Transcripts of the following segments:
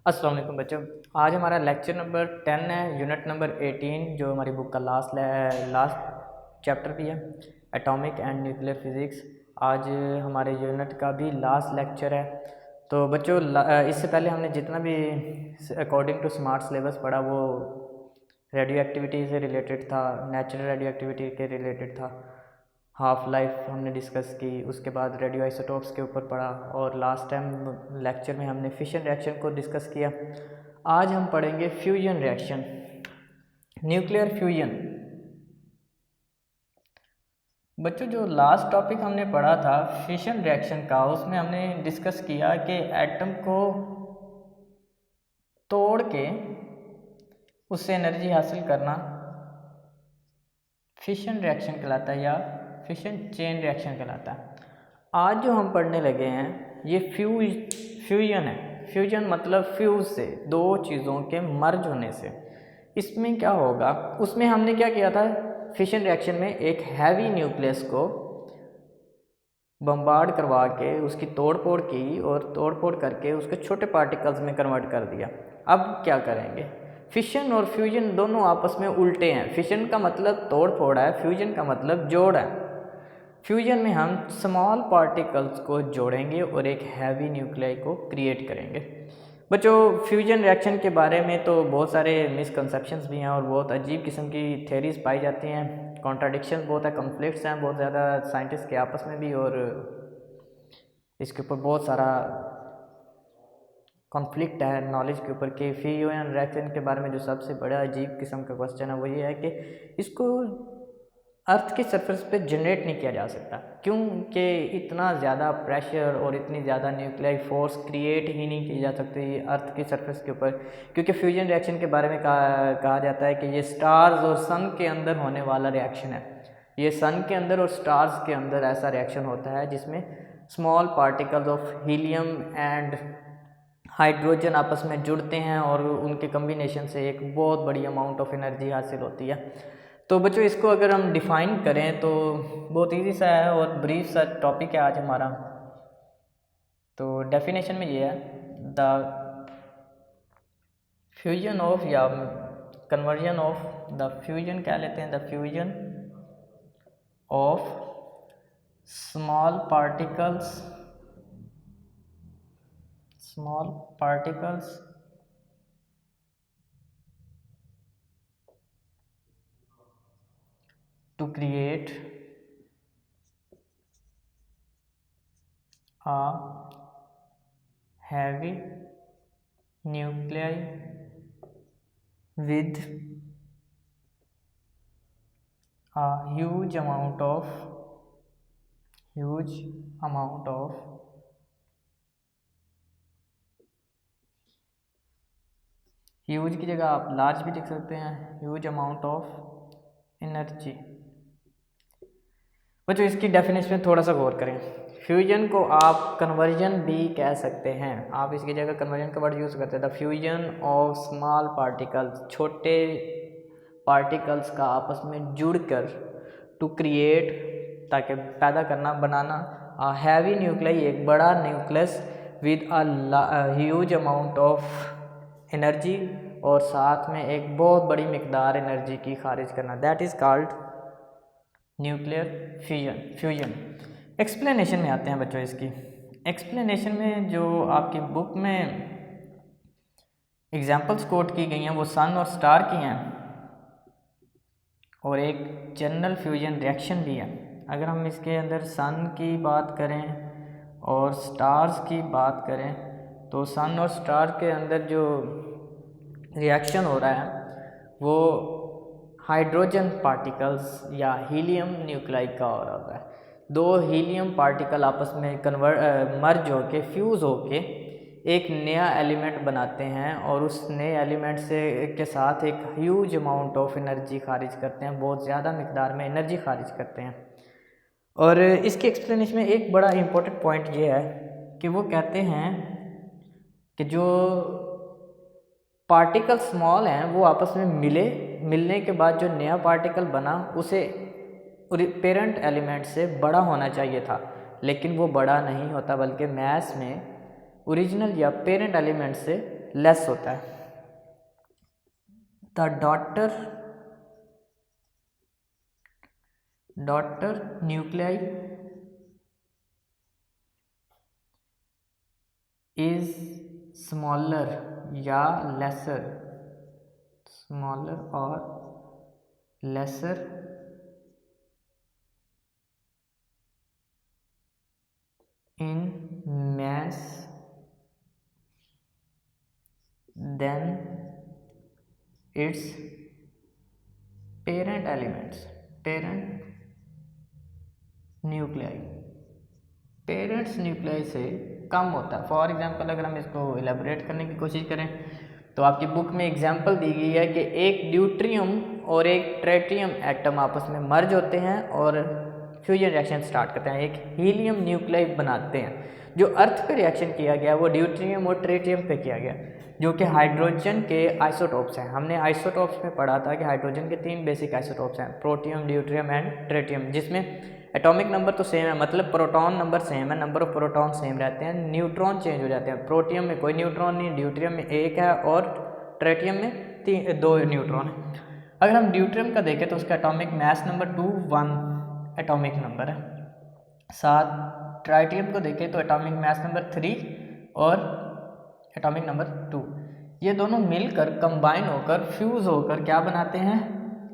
अस्सलाम वालेकुम बच्चों। आज हमारा लेक्चर नंबर 10 है, यूनिट नंबर 18, जो हमारी बुक का लास्ट चैप्टर भी है, एटॉमिक एंड न्यूक्लियर फिज़िक्स। आज हमारे यूनिट का भी लास्ट लेक्चर है। तो बच्चों, इससे पहले हमने जितना भी अकॉर्डिंग टू स्मार्ट सिलेबस पढ़ा वो रेडियो एक्टिविटी से रिलेटेड था, नेचुरल रेडियो एक्टिविटी के रिलेटेड था। हाफ लाइफ हमने डिस्कस की, उसके बाद रेडियो आइसोटोप्स के ऊपर पढ़ा, और लास्ट टाइम लेक्चर में हमने फिशन रिएक्शन को डिस्कस किया। आज हम पढ़ेंगे फ्यूजन रिएक्शन, न्यूक्लियर फ्यूजन। बच्चों, जो लास्ट टॉपिक हमने पढ़ा था फिशन रिएक्शन का, उसमें हमने डिस्कस किया कि एटम को तोड़ के उससे एनर्जी हासिल करना फिशन रिएक्शन कहलाता है या फिशन चेन रिएक्शन कहलाता है। आज जो हम पढ़ने लगे हैं ये फ्यूजन है। फ्यूजन मतलब फ्यूज से, दो चीज़ों के मर्ज होने से। इसमें क्या होगा, उसमें हमने क्या किया था, फिशन रिएक्शन में एक हैवी न्यूक्लियस को बम्बार्ड करवा के उसकी तोड़ फोड़ की, और तोड़ फोड़ करके उसके छोटे पार्टिकल्स में कन्वर्ट कर दिया। अब क्या करेंगे, फिशन और फ्यूजन दोनों आपस में उल्टे हैं। फिशन का मतलब तोड़ फोड़ है, फ्यूजन का मतलब जोड़ है। फ्यूजन में हम स्मॉल पार्टिकल्स को जोड़ेंगे और एक हैवी न्यूक्लियाई को क्रिएट करेंगे। बच्चों, फ्यूजन रिएक्शन के बारे में तो बहुत सारे मिसकंसेप्शंस भी हैं और बहुत अजीब किस्म की थेरीज पाई जाती हैं, कॉन्ट्राडिक्शन बहुत है, कॉन्फ्लिक्ट्स हैं बहुत ज़्यादा साइंटिस्ट के आपस में भी, और इसके ऊपर बहुत सारा कॉन्फ्लिक्ट है नॉलेज के ऊपर कि फ्यूजन रिएक्शन के बारे में जो सबसे बड़ा अजीब किस्म का क्वेश्चन है वो ये है कि इसको अर्थ की सरफेस पे जनरेट नहीं किया जा सकता, क्योंकि इतना ज़्यादा प्रेशर और इतनी ज़्यादा न्यूक्लियर फोर्स क्रिएट ही नहीं की जा सकती अर्थ की सरफेस के ऊपर। क्योंकि फ्यूजन रिएक्शन के बारे में कहा जाता है कि ये स्टार्स और सन के अंदर होने वाला रिएक्शन है। ये सन के अंदर और स्टार्स के अंदर ऐसा रिएक्शन होता है जिसमें small particles of helium and hydrogen आपस में जुड़ते हैं और उनके कम्बिनेशन से एक बहुत बड़ी अमाउंट ऑफ एनर्जी हासिल होती है। तो बच्चों, इसको अगर हम डिफ़ाइन करें तो बहुत इजी सा है और ब्रीफ सा टॉपिक है आज हमारा। तो डेफिनेशन में ये है, द फ्यूजन ऑफ या कन्वर्जन ऑफ, द फ्यूजन क्या लेते हैं, the fusion of small particles to create a heavy nuclei with a huge amount of huge की जगह आप लार्ज भी लिख सकते हैं, ह्यूज अमाउंट ऑफ एनर्जी। बच्चों, इसकी डेफिनेशन में थोड़ा सा गौर करें। फ्यूजन को आप कन्वर्जन भी कह सकते हैं, आप इसकी जगह कन्वर्जन का वर्ड यूज़ करते हैं। The fusion of small particles, छोटे पार्टिकल्स का आपस में जुड़कर, टू क्रिएट, ताकि पैदा करना, बनाना, अ हैवी न्यूक्लियाई, एक बड़ा nucleus, with a huge amount of energy, और साथ में एक बहुत बड़ी मिकदार एनर्जी की खारिज करना, that is called nuclear fusion. Explanation में आते हैं बच्चों। इसकी एक्सप्लेनेशन में जो आपकी बुक में एग्जांपल्स कोट की गई हैं वो सन और स्टार की हैं, और एक जनरल फ्यूजन रिएक्शन भी है। अगर हम इसके अंदर सन की बात करें और स्टार्स की बात करें, तो सन और स्टार के अंदर जो रिएक्शन हो रहा है वो हाइड्रोजन पार्टिकल्स या हीलियम न्यूक्लाई का हो रहा है। दो हीलियम पार्टिकल आपस में मर्ज होके, फ्यूज़ होके एक नया एलिमेंट बनाते हैं, और उस नए एलिमेंट से के साथ एक ह्यूज अमाउंट ऑफ एनर्जी खारिज करते हैं, बहुत ज़्यादा मिकदार में एनर्जी खारिज करते हैं। और इसके एक्सप्लेनेशन में एक बड़ा इम्पोर्टेंट पॉइंट ये है कि वो कहते हैं कि जो पार्टिकल स्मॉल हैं वो आपस में मिलने के बाद जो नया पार्टिकल बना उसे पेरेंट एलिमेंट से बड़ा होना चाहिए था, लेकिन वो बड़ा नहीं होता, बल्कि मैस में ओरिजिनल या पेरेंट एलिमेंट से लेस होता है। The daughter nuclei is smaller या लेसर, स्मॉलर और lesser in mass than its parent elements, parent nuclei, parents nuclei से कम होता है। फॉर एग्जांपल अगर हम इसको इलेबोरेट करने की कोशिश करें तो आपकी बुक में एग्जांपल दी गई है कि एक ड्यूट्रियम और एक ट्रेटियम एटम आपस में मर्ज होते हैं और फ्यूजन रिएक्शन स्टार्ट करते हैं, एक हीलियम न्यूक्लियाई बनाते हैं। जो अर्थ पे रिएक्शन किया गया वो ड्यूट्रियम और ट्रेटियम पे किया गया, जो कि हाइड्रोजन के आइसोटोप्स हैं। हमने आइसोटोप्स में पढ़ा था कि हाइड्रोजन के 3 बेसिक आइसोटोप्स हैं, प्रोटियम, ड्यूट्रियम एंड ट्रेटियम, जिसमें एटॉमिक नंबर तो सेम है, मतलब प्रोटॉन नंबर सेम है, नंबर ऑफ प्रोटॉन सेम रहते हैं, न्यूट्रॉन चेंज हो जाते हैं। प्रोटियम में कोई न्यूट्रॉन नहीं, ड्यूट्रियम में 1 है और ट्रेटियम में 2 न्यूट्रॉन है। अगर हम ड्यूट्रियम का देखें तो उसका atomic mass number 2 1 atomic number है। साथ ट्राइटियम को देखें तो एटॉमिक मास नंबर 3 और एटॉमिक नंबर 2, ये दोनों मिलकर कंबाइन होकर फ्यूज होकर क्या बनाते हैं,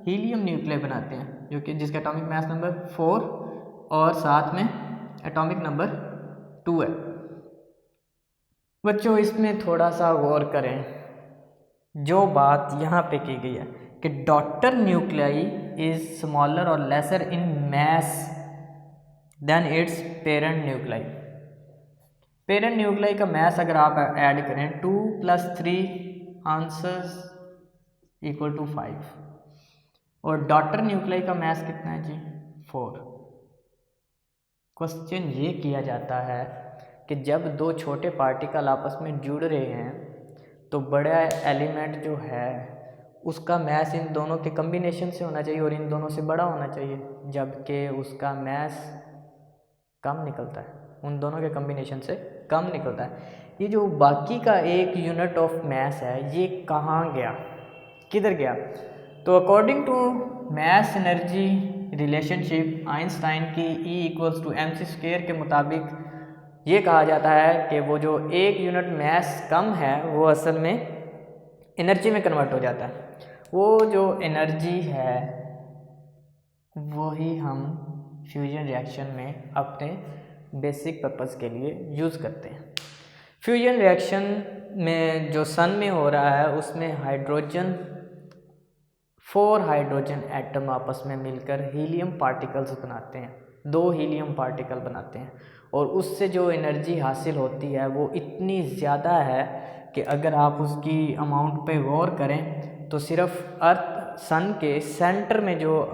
हीलियम न्यूक्लियाई बनाते हैं, जो कि जिसका एटॉमिक मास नंबर 4 और साथ में एटॉमिक नंबर 2 है। बच्चों इसमें थोड़ा सा गौर करें, जो बात यहाँ पे की गई है कि डॉटर न्यूक्लियाई इज स्मॉलर और lesser in mass than its parent nuclei. Parent nuclei का मास अगर आप ऐड करें 2 + 3 आंसर्स इक्वल टू 5 और डॉटर न्यूक्लियाई का मास कितना है जी 4। क्वेश्चन ये किया जाता है कि जब 2 छोटे पार्टिकल आपस में जुड़ रहे हैं तो बड़ा एलिमेंट जो है उसका मास इन दोनों के कम्बिनेशन से होना चाहिए और इन दोनों से बड़ा होना चाहिए, जबकि उसका मास कम निकलता है, उन दोनों के कम्बिनेशन से कम निकलता है। ये जो बाकी का एक यूनिट ऑफ मास है ये कहाँ गया, किधर गया? तो according to mass energy relationship Einstein की E = mc² के मुताबिक ये कहा जाता है कि वो जो एक यूनिट मास कम है वो असल में एनर्जी में कन्वर्ट हो जाता है। वो जो एनर्जी है वही हम फ्यूजन रिएक्शन में अपने बेसिक पर्पस के लिए यूज़ करते हैं। फ्यूजन रिएक्शन में जो सन में हो रहा है उसमें 4 हाइड्रोजन एटम आपस में मिलकर हीलियम पार्टिकल्स बनाते हैं, 2 हीलियम पार्टिकल बनाते हैं और उससे जो एनर्जी हासिल होती है वो इतनी ज़्यादा है कि अगर आप उसकी अमाउंट पे गौर करें तो सिर्फ अर्थ सन के सेंटर में जो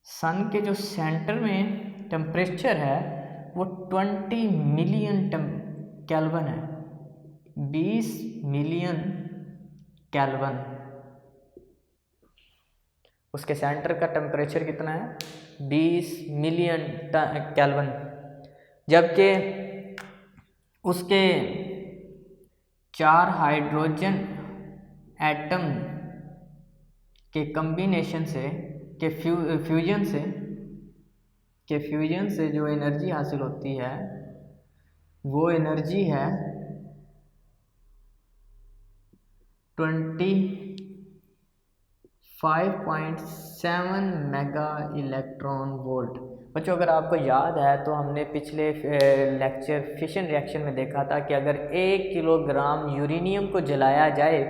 सन के जो सेंटर में टेम्परेचर है वो 20 मिलियन केल्विन है, 20 मिलियन केल्विन। उसके सेंटर का टेम्परेचर कितना है 20 मिलियन केल्विन, जबकि उसके 4 हाइड्रोजन एटम के कम्बिनेशन से के फ्यूजन से जो एनर्जी हासिल होती है वो एनर्जी है 25.7 मेगा इलेक्ट्रॉन वोल्ट। बच्चों अगर आपको याद है तो हमने पिछले लेक्चर फिशन रिएक्शन में देखा था कि अगर 1 किलोग्राम यूरेनियम को जलाया जाए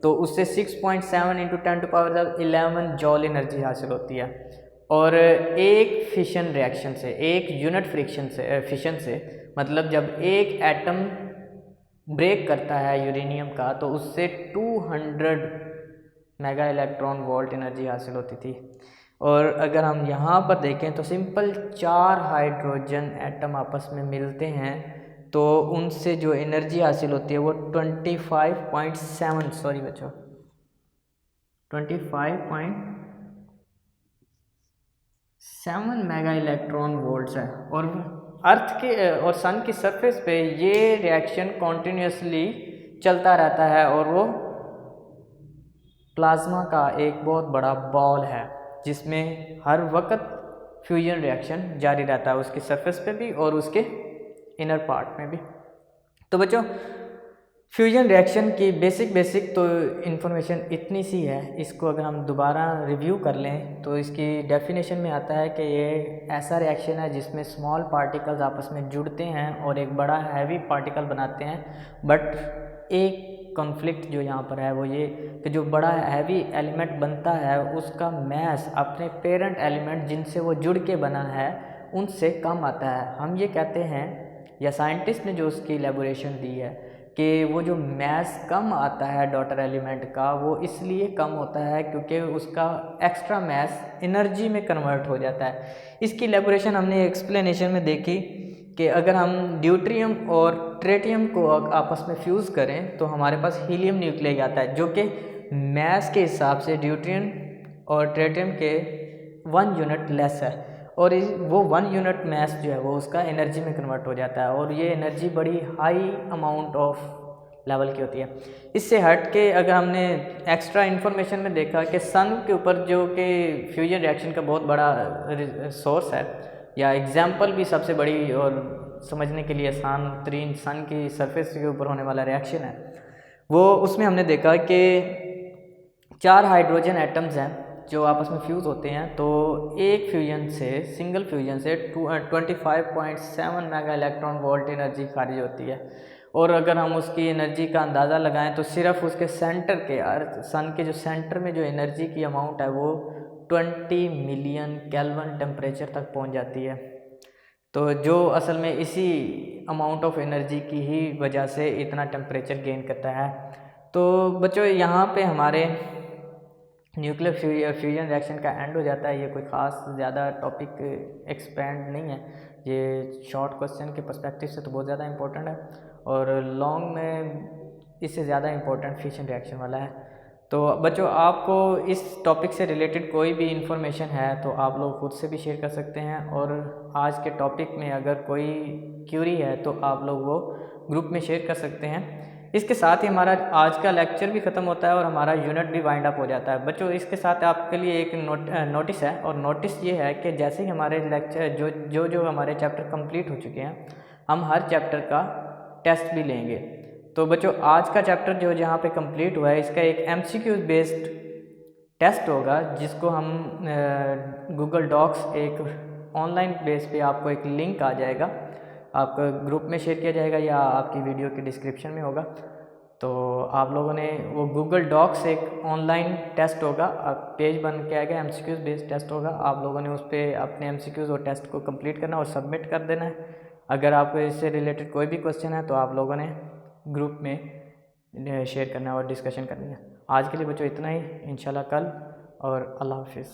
तो उससे 6.7 × 10⁻11 जॉल एनर्जी हासिल होती है। और एक फिशन रिएक्शन से, एक यूनिट फिशन से मतलब जब एक एटम ब्रेक करता है यूरेनियम का तो उससे 200 मेगा इलेक्ट्रॉन वोल्ट एनर्जी हासिल होती थी। और अगर हम यहाँ पर देखें तो सिंपल 4 हाइड्रोजन एटम आपस में मिलते हैं तो उनसे जो एनर्जी हासिल होती है वो 25.7 मेगा इलेक्ट्रॉन वोल्ट्स है। और अर्थ के और सन की सरफेस पे ये रिएक्शन कॉन्टिन्यूसली चलता रहता है और वो प्लाज्मा का एक बहुत बड़ा बॉल है जिसमें हर वक्त फ्यूजन रिएक्शन जारी रहता है, उसकी सरफेस पे भी और उसके इनर पार्ट में भी। तो बच्चों, फ्यूजन रिएक्शन की बेसिक तो इन्फॉर्मेशन इतनी सी है। इसको अगर हम दोबारा रिव्यू कर लें तो इसकी डेफिनेशन में आता है कि ये ऐसा रिएक्शन है जिसमें स्मॉल पार्टिकल्स आपस में जुड़ते हैं और एक बड़ा हैवी पार्टिकल बनाते हैं। बट एक कॉन्फ्लिक्ट जो यहाँ पर है वो ये कि जो बड़ा हैवी एलिमेंट बनता है उसका मैस अपने पेरेंट एलिमेंट जिनसे वो जुड़ के बना है उनसे कम आता है। हम ये कहते हैं, या साइंटिस्ट ने जो उसकी एलेबोरेशन दी है, कि वो जो मैस कम आता है डॉटर एलिमेंट का, वो इसलिए कम होता है क्योंकि उसका एक्स्ट्रा मैस एनर्जी में कन्वर्ट हो जाता है। इसकी एलेबोरेशन हमने एक्सप्लेनेशन में देखी कि अगर हम ड्यूट्रियम और ट्रेटियम को आपस में फ्यूज़ करें तो हमारे पास हीलियम न्यूक्लियस आता है, जो कि मैस के हिसाब से ड्यूट्रियम और ट्रेटियम के 1 यूनिट लेस है, और वो 1 यूनिट मैस जो है वो उसका एनर्जी में कन्वर्ट हो जाता है, और ये एनर्जी बड़ी हाई अमाउंट ऑफ लेवल की होती है। इससे हट के अगर हमने एक्स्ट्रा इन्फॉर्मेशन में देखा कि सन के ऊपर जो कि फ्यूजन रिएक्शन का बहुत बड़ा सोर्स है, या एग्जाम्पल भी सबसे बड़ी और समझने के लिए आसान तरीन सन की सरफेस के ऊपर होने वाला रिएक्शन है, वो उसमें हमने देखा कि 4 हाइड्रोजन एटम्स हैं जो आपस में फ्यूज़ होते हैं। तो एक फ्यूजन से, सिंगल फ्यूजन से 25.7 मेगा इलेक्ट्रॉन वोल्ट एनर्जी खारिज होती है, और अगर हम उसकी एनर्जी का अंदाज़ा लगाएं तो सिर्फ उसके सेंटर के, अर्थ सन के जो सेंटर में जो एनर्जी की अमाउंट है वो 20 मिलियन केल्विन टेम्परेचर तक पहुंच जाती है। तो जो असल में इसी अमाउंट ऑफ एनर्जी की ही वजह से इतना टेम्परेचर गेन करता है। तो बच्चों, यहाँ पे हमारे न्यूक्लियर फ्यूजन रिएक्शन का एंड हो जाता है। ये कोई ख़ास ज़्यादा टॉपिक एक्सपेंड नहीं है, ये शॉर्ट क्वेश्चन के पर्सपेक्टिव से तो बहुत ज़्यादा इंपॉर्टेंट है, और लॉन्ग में इससे ज़्यादा इंपॉर्टेंट फ्यूजन रिएक्शन वाला है। तो बच्चों, आपको इस टॉपिक से रिलेटेड कोई भी इंफॉर्मेशन है तो आप लोग खुद से भी शेयर कर सकते हैं, और आज के टॉपिक में अगर कोई क्यूरी है तो आप लोग वो ग्रुप में शेयर कर सकते हैं। इसके साथ ही हमारा आज का लेक्चर भी ख़त्म होता है और हमारा यूनिट भी वाइंड अप हो जाता है। बच्चों, इसके साथ आपके लिए एक नोटिस है, और नोटिस ये है कि जैसे ही हमारे लेक्चर जो हमारे चैप्टर कंप्लीट हो चुके हैं, हम हर चैप्टर का टेस्ट भी लेंगे। तो बच्चों, आज का चैप्टर जो जहाँ पे कंप्लीट हुआ है, इसका एक MCQ बेस्ड टेस्ट होगा, जिसको हम गूगल डॉक्स एक ऑनलाइन बेस पे आपको एक लिंक आ जाएगा, आपको ग्रुप में शेयर किया जाएगा या आपकी वीडियो के डिस्क्रिप्शन में होगा। तो आप लोगों ने वो गूगल डॉक्स एक ऑनलाइन टेस्ट होगा, पेज बन के आएगा, MCQ बेस्ड टेस्ट होगा। आप लोगों ने उस पर अपने MCQ और टेस्ट को कंप्लीट करना और सबमिट कर देना है। अगर आपको इससे रिलेटेड कोई भी क्वेश्चन है तो आप लोगों ने ग्रुप में शेयर करना है और डिस्कशन करनी है। आज के लिए बच्चों इतना ही, इंशाल्लाह कल, और अल्लाह हाफिज़।